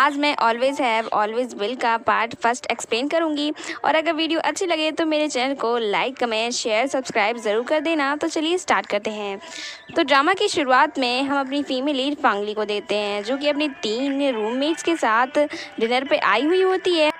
आज मैं always have always will का पार्ट फर्स्ट एक्सप्लेन करूंगी। और अगर वीडियो अच्छी लगे तो मेरे चैनल को लाइक कमेंट शेयर सब्सक्राइब ज़रूर कर देना। तो चलिए स्टार्ट करते हैं। तो ड्रामा की शुरुआत में हम अपनी फीमेल लीड फांगली को देखते हैं, जो कि अपनी 3 रूममेट्स के साथ डिनर पे आई हुई होती है।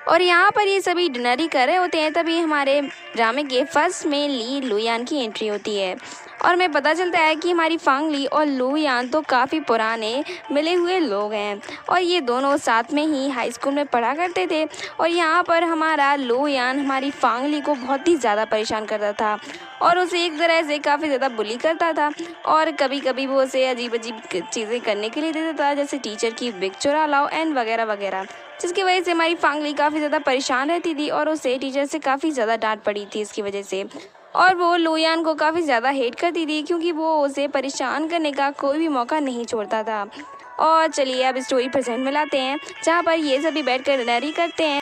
और यहाँ पर ये सभी डिनर ही कर रहे होते हैं, तभी हमारे ड्रामे के फर्स्ट में ली लुयान की एंट्री होती है। और हमें पता चलता है कि हमारी फांगली और लुयान तो काफ़ी पुराने मिले हुए लोग हैं और ये दोनों साथ में ही हाई स्कूल में पढ़ा करते थे। और यहाँ पर हमारा लुयान हमारी फांगली को बहुत ही ज़्यादा परेशान करता था और उसे एक तरह से काफ़ी ज़्यादा बुली करता था। और कभी कभी वो उसे अजीब अजीब चीज़ें करने के लिए देता था, जैसे टीचर की बिग चुरा लाओ एंड वगैरह वगैरह, जिसकी वजह से हमारी फांगली काफ़ी ज़्यादा परेशान रहती थी और उसे टीचर से काफ़ी ज़्यादा डांट पड़ी थी इसकी वजह से। और वो लुयान को काफ़ी ज़्यादा हेट करती थी क्योंकि वो उसे परेशान करने का कोई भी मौका नहीं छोड़ता था। और चलिए अब स्टोरी प्रेजेंट में लाते हैं, जहाँ पर ये सभी बैठकर डिनर करते हैं।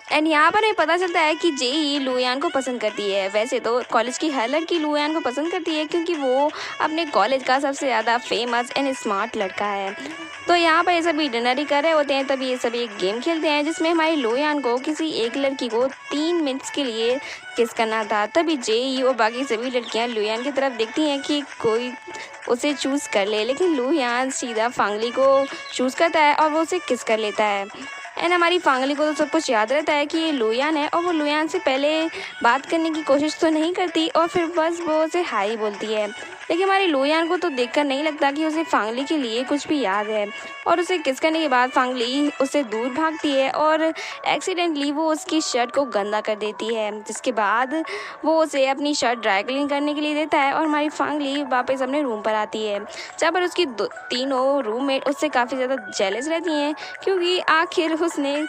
एंड यहाँ पर हमें पता चलता है कि जेई लुयान को पसंद करती है। वैसे तो कॉलेज की हर लड़की लुयान को पसंद करती है क्योंकि वो अपने कॉलेज का सबसे ज़्यादा फेमस एंड स्मार्ट लड़का है। तो यहाँ पर ये सभी डिनर ही कर रहे होते हैं, तभी ये सभी एक गेम खेलते हैं जिसमें हमारी लुयान को किसी एक लड़की को 3 मिनट्स के लिए किस करना था। तभी जेई और बाकी सभी लड़कियाँ लुयान की तरफ देखती हैं कि कोई उसे चूज़ कर ले, लेकिन लुयान सीधा फांगली को चूज़ करता है और वो उसे किस कर लेता है। एंड हमारी फांगली को तो सब कुछ याद रहता है कि ये लुयान है और वो लुयान से पहले बात करने की कोशिश तो नहीं करती और फिर बस वो उसे हाई बोलती है। लेकिन हमारी लुयान को तो देखकर नहीं लगता कि उसे फांगली के लिए कुछ भी याद है। और उसे किस करने के बाद फांगली उससे दूर भागती है और एक्सीडेंटली वो उसकी शर्ट को गंदा कर देती है, जिसके बाद वो उसे अपनी शर्ट ड्राई क्लीन करने के लिए देता है। और हमारी फांगली वापस अपने रूम पर आती है, जहाँ पर उसकी तीनों रूममेट उससे काफ़ी ज़्यादा जेलस रहती हैं क्योंकि आखिर उसने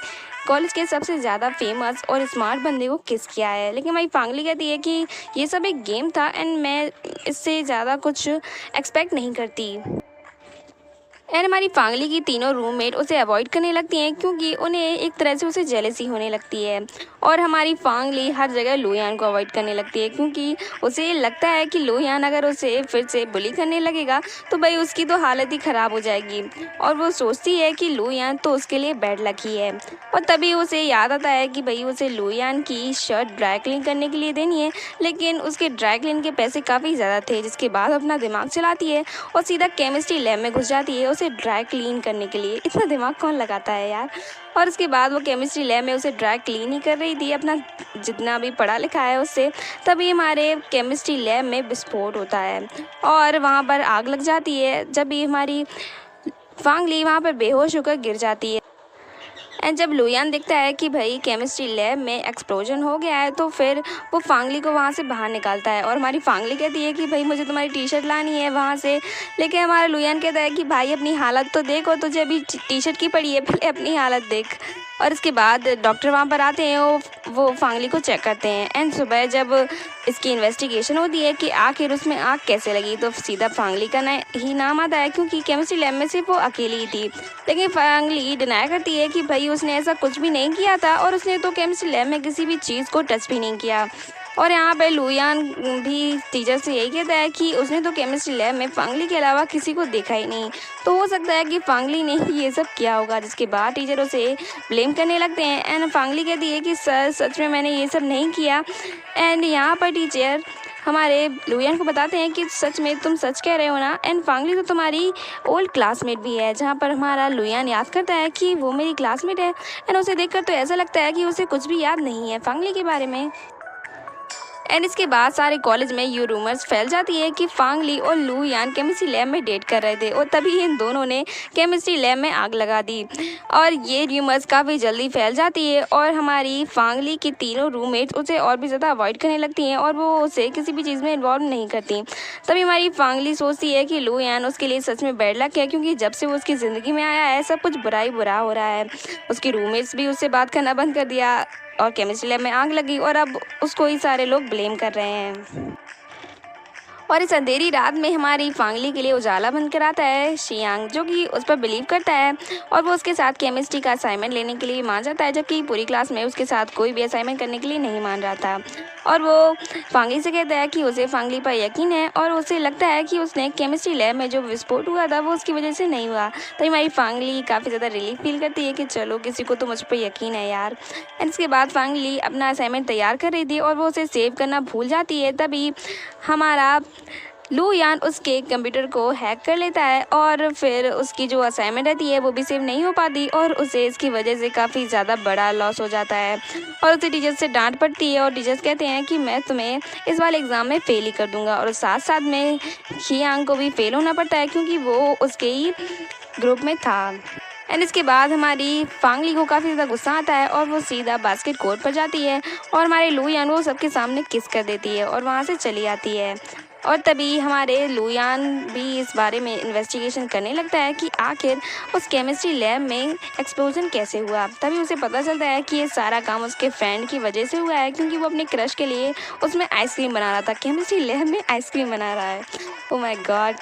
कॉलेज के सबसे ज़्यादा फेमस और स्मार्ट बंदे को किस किया है। लेकिन हमारी फांगली कहती है कि ये सब एक गेम था एंड मैं इससे ज़्यादा कुछ एक्सपेक्ट नहीं करती। एंड हमारी फांगली की तीनों रूममेट उसे अवॉइड करने लगती हैं क्योंकि उन्हें एक तरह से उसे जेलसी होने लगती है। और हमारी फांगली हर जगह लुयान को अवॉइड करने लगती है क्योंकि उसे लगता है कि लुयान अगर उसे फिर से बुली करने लगेगा तो भाई उसकी तो हालत ही ख़राब हो जाएगी। और वो सोचती है कि लुयान तो उसके लिए बैड लकी है। और तभी उसे याद आता है कि भाई उसे लुयान की शर्ट ड्राई क्लीन करने के लिए देनी है, लेकिन उसके ड्राई क्लीन के पैसे काफ़ी ज़्यादा थे, जिसके बाद अपना दिमाग चलाती है और सीधा केमिस्ट्री लैब में घुस जाती है उसे ड्राई क्लीन करने के लिए। इतना दिमाग कौन लगाता है यार। और उसके बाद वो केमिस्ट्री लैब में उसे ड्राई क्लीन ही कर रही थी अपना जितना भी पढ़ा लिखा है उससे, तभी हमारे केमिस्ट्री लैब में विस्फोट होता है और वहाँ पर आग लग जाती है। जब भी हमारी फांगली वहाँ पर बेहोश होकर गिर जाती है एंड जब लुयान देखता है कि भाई केमिस्ट्री लैब में एक्सप्लोजन हो गया है तो फिर वो फांगली को वहाँ से बाहर निकालता है। और हमारी फांगली कहती है कि भाई मुझे तुम्हारी टी शर्ट लानी है वहाँ से, लेकिन हमारा लुयान कहता है कि भाई अपनी हालत तो देखो, तुझे अभी टी शर्ट की पड़ी है, पहले अपनी हालत देख। और इसके बाद डॉक्टर वहाँ पर आते हैं, वो फांगली को चेक करते हैं एंड सुबह जब इसकी इन्वेस्टिगेशन होती है कि आखिर उसमें आग कैसे लगी तो सीधा फांगली का ही नाम आता है क्योंकि केमिस्ट्री लैब में सिर्फ वो अकेली ही थी। लेकिन फांगली डिनाई करती है कि भाई उसने ऐसा कुछ भी नहीं किया था और उसने तो केमिस्ट्री लैब में किसी भी चीज़ को टच भी नहीं किया। और यहाँ पे लुयान भी टीचर से यही कहता है कि उसने तो केमिस्ट्री लैब में फांगली के अलावा किसी को देखा ही नहीं, तो हो सकता है कि फांगली ने ही ये सब किया होगा। जिसके बाद टीचर उसे ब्लेम करने लगते हैं एंड फांगली कहती है कि सर सच में मैंने ये सब नहीं किया। एंड यहाँ पर टीचर हमारे लुयान को बताते हैं कि सच में तुम सच कह रहे हो ना, एंड फांगली तो तुम्हारी ओल्ड क्लासमेट भी है। जहाँ पर हमारा लुयान याद करता है कि वो मेरी क्लासमेट है एंड उसे देखकर तो ऐसा लगता है कि उसे कुछ भी याद नहीं है फांगली के बारे में। एंड इसके बाद सारे कॉलेज में ये रूमर्स फैल जाती है कि फांगली और लुयान केमिस्ट्री लैब में डेट कर रहे थे और तभी इन दोनों ने केमिस्ट्री लैब में आग लगा दी। और ये रूमर्स काफ़ी जल्दी फैल जाती है और हमारी फांगली की तीनों रूममेट्स उसे और भी ज़्यादा अवॉइड करने लगती हैं और वो उसे किसी भी चीज़ में इन्वॉल्व नहीं करती। तभी हमारी फांगली सोचती है कि लुयान उसके लिए सच में बैड लक है क्योंकि जब से वो उसकी ज़िंदगी में आया है सब कुछ बुरा ही बुरा हो रहा है। उसकी रूममेट्स भी उससे बात करना बंद कर दिया और केमिस्ट्री लैब में आग लगी और अब उसको ही सारे लोग ब्लेम कर रहे हैं। और इस अंधेरी रात में हमारी फांगली के लिए उजाला बनकर आता है शियांग, जो कि उस पर बिलीव करता है और वो उसके साथ केमिस्ट्री का असाइनमेंट लेने के लिए मान जाता है, जबकि पूरी क्लास में उसके साथ कोई भी असाइनमेंट करने के लिए नहीं मान रहा था। और वो फांगली से कहता है कि उसे फांगली पर यकीन है और उसे लगता है कि उसने केमिस्ट्री लैब में जो विस्फोट हुआ था वो उसकी वजह से नहीं हुआ। तो हमारी फांगली काफ़ी ज़्यादा रिलीफ फील करती है कि चलो किसी को तो मुझ पर यकीन है यार। एंड इसके बाद फांगली अपना असाइनमेंट तैयार कर रही थी और वो उसे सेव करना भूल जाती है। तभी हमारा लू यान उसके कंप्यूटर को हैक कर लेता है और फिर उसकी जो असाइनमेंट रहती है वो भी सेव नहीं हो पाती और उसे इसकी वजह से काफ़ी ज़्यादा बड़ा लॉस हो जाता है और उसे टीचर से डांट पड़ती है और टीचर्स कहते हैं कि मैं तुम्हें इस वाले एग्ज़ाम में फ़ेल ही कर दूंगा। और साथ साथ में शियांग को भी फेल होना पड़ता है क्योंकि वो उसके ही ग्रुप में था। एंड इसके बाद हमारी फांगली को काफ़ी ज़्यादा गुस्सा आता है और वो सीधा बास्केट कोर्ट पर जाती है और हमारे लू यान वो सबके सामने किस कर देती है और वहाँ से चली आती है। और तभी हमारे लू यान भी इस बारे में इन्वेस्टिगेशन करने लगता है कि आखिर उस केमिस्ट्री लैब में एक्सप्लोजन कैसे हुआ। तभी उसे पता चलता है कि ये सारा काम उसके फ्रेंड की वजह से हुआ है, क्योंकि वो अपने क्रश के लिए उसमें आइसक्रीम बना रहा था, केमिस्ट्री लैब में आइसक्रीम बना रहा है। Oh my God.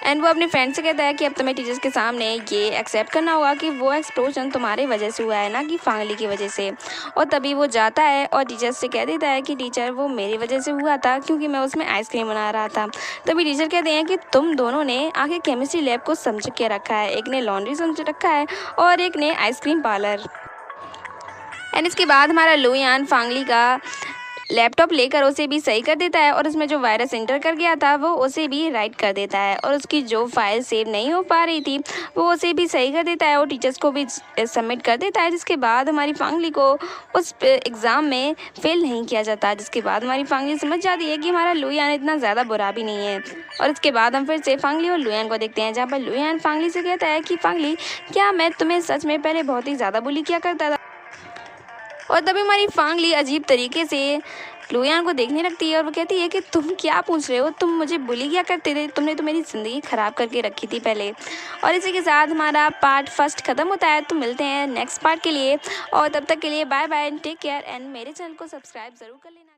एंड वो अपने फ्रेंड से कहता है कि अब तुम्हें टीचर्स के सामने ये एक्सेप्ट करना होगा कि वो एक्सप्लोजन तुम्हारी वजह से हुआ है, ना कि फांगली की वजह से। और तभी वो जाता है और टीचर्स से कह देता है कि टीचर वो मेरी वजह से हुआ था क्योंकि मैं उसमें आइसक्रीम बना रहा था। तभी टीचर कहते हैं कि तुम दोनों ने आखिर केमिस्ट्री लैब को समझ के रखा है, एक ने लॉन्ड्री समझ रखा है और एक ने आइसक्रीम पार्लर। एंड इसके बाद हमारा लू यान फांगली का लैपटॉप लेकर उसे भी सही कर देता है और उसमें जो वायरस इंटर कर गया था वो उसे भी राइट कर देता है और उसकी जो फाइल सेव नहीं हो पा रही थी वो उसे भी सही कर देता है और टीचर्स को भी सबमिट कर देता है। जिसके बाद हमारी फांगली को उस एग्ज़ाम में फेल नहीं किया जाता, जिसके बाद हमारी फांगली समझ जाती है कि हमारा लू यान इतना ज़्यादा बुरा भी नहीं है। और इसके बाद हम फिर से फांगली और लू यान को देखते हैं, जहाँ पर लू यान फांगली से कहता है कि फांगली, क्या मैं तुम्हें सच में पहले बहुत ही ज़्यादा बुली किया करता था। और तभी हमारी फांगली अजीब तरीके से लू यान को देखने लगती है और वो कहती है कि तुम क्या पूछ रहे हो, तुम मुझे बुली क्या करते थे, तुमने तो मेरी ज़िंदगी ख़राब करके रखी थी पहले। और इसी के साथ हमारा पार्ट फर्स्ट ख़त्म होता है। तो मिलते हैं नेक्स्ट पार्ट के लिए और तब तक के लिए bye bye, take care and मेरे चैनल को सब्सक्राइब ज़रूर कर लेना।